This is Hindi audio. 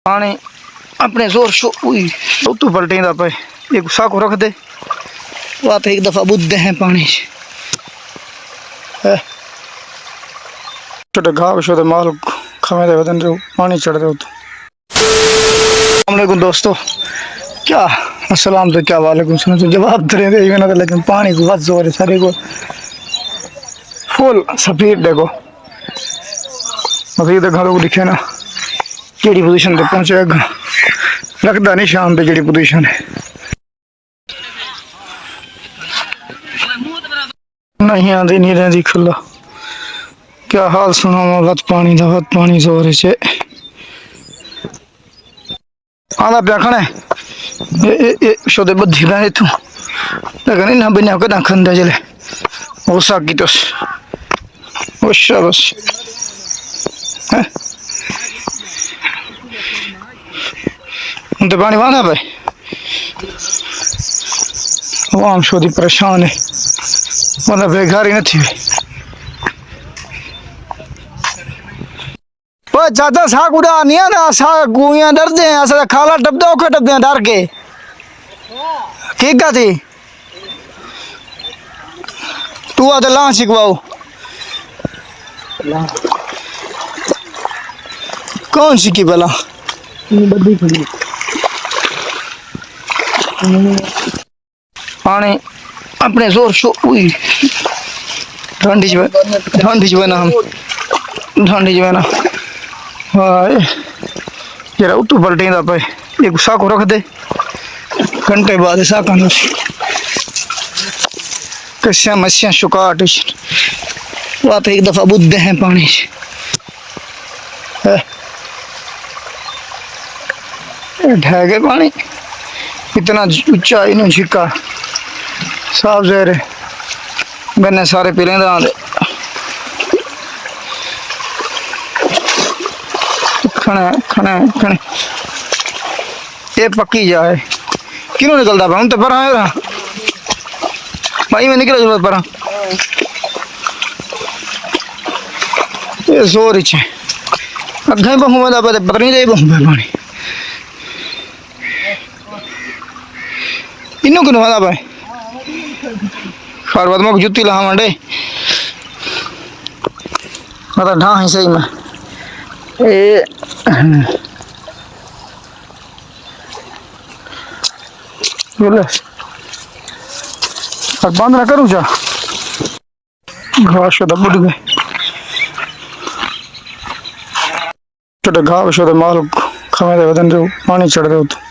पानी अपने जोर शो तो पलटेंदा पे ये गुस्सा को रख दे आप एक दफ़ा बुद्धे हैं पानी छोटे घाव शो माल खमे दे बदन जो पानी चढ़ दे तो अस्सलाम दोस्तों क्या अस्सलाम तो क्या वालेकुम सलाम तो जवाब दे रहे थे लेकिन पानी को बहुत जोर है सारे को फुल सफेद देखो मजीद घरों को दिखे ना केड़ी पोजीशन पे पहुंचेगा लगता नहीं शाम पे केड़ी पोजीशन है नहीं आती नहीं रहती खुला क्या हाल सुना बहुत पानी जोर से आधा प्या खने शोदे बद्धी पे तू लेकिन इन्हें बिना कदा खंदे चले वो साकी तो बस तो पानी वादा भाई आम शोदी परेशान है मतलब बेघर ही नहीं थी ज्यादा साग उड़ा नहीं है ना साग गुइयां डरते हैं ऐसा खाला डबदे ओखे डबदे हैं डर के ठीक है थी तू आते ला शिकवाओ कौन सी की भला पानी अपने जोर शो ठंडी ना हम ठंडी ना हाय जरा उतू पलटेंदा पे ये गुस्सा को रख दे घंटे बाद ऐसा करना कस्या मस्या शुकाट आप एक दफा बुद्धे हैं पानी ढह पानी इतना ऊंचा इन्हों छिका साफ जहर गन्ने सारे पीले दे खने खने खने ये पक्की जाए क्यों निकलता पा तो पर भाई मैं निकल जरूरत पर ये जोर ही अगे बहु मैं पता नहीं दे बहु पानी इन्हों क्यों वादा पाए खर बाद में जुत्ती ला मंडे मतलब ढा ही सही मैं बंद ना करूँ जा घास बुढ़ गए छोटे घाव शो माल खमे दे बदन जो पानी चढ़ दे तो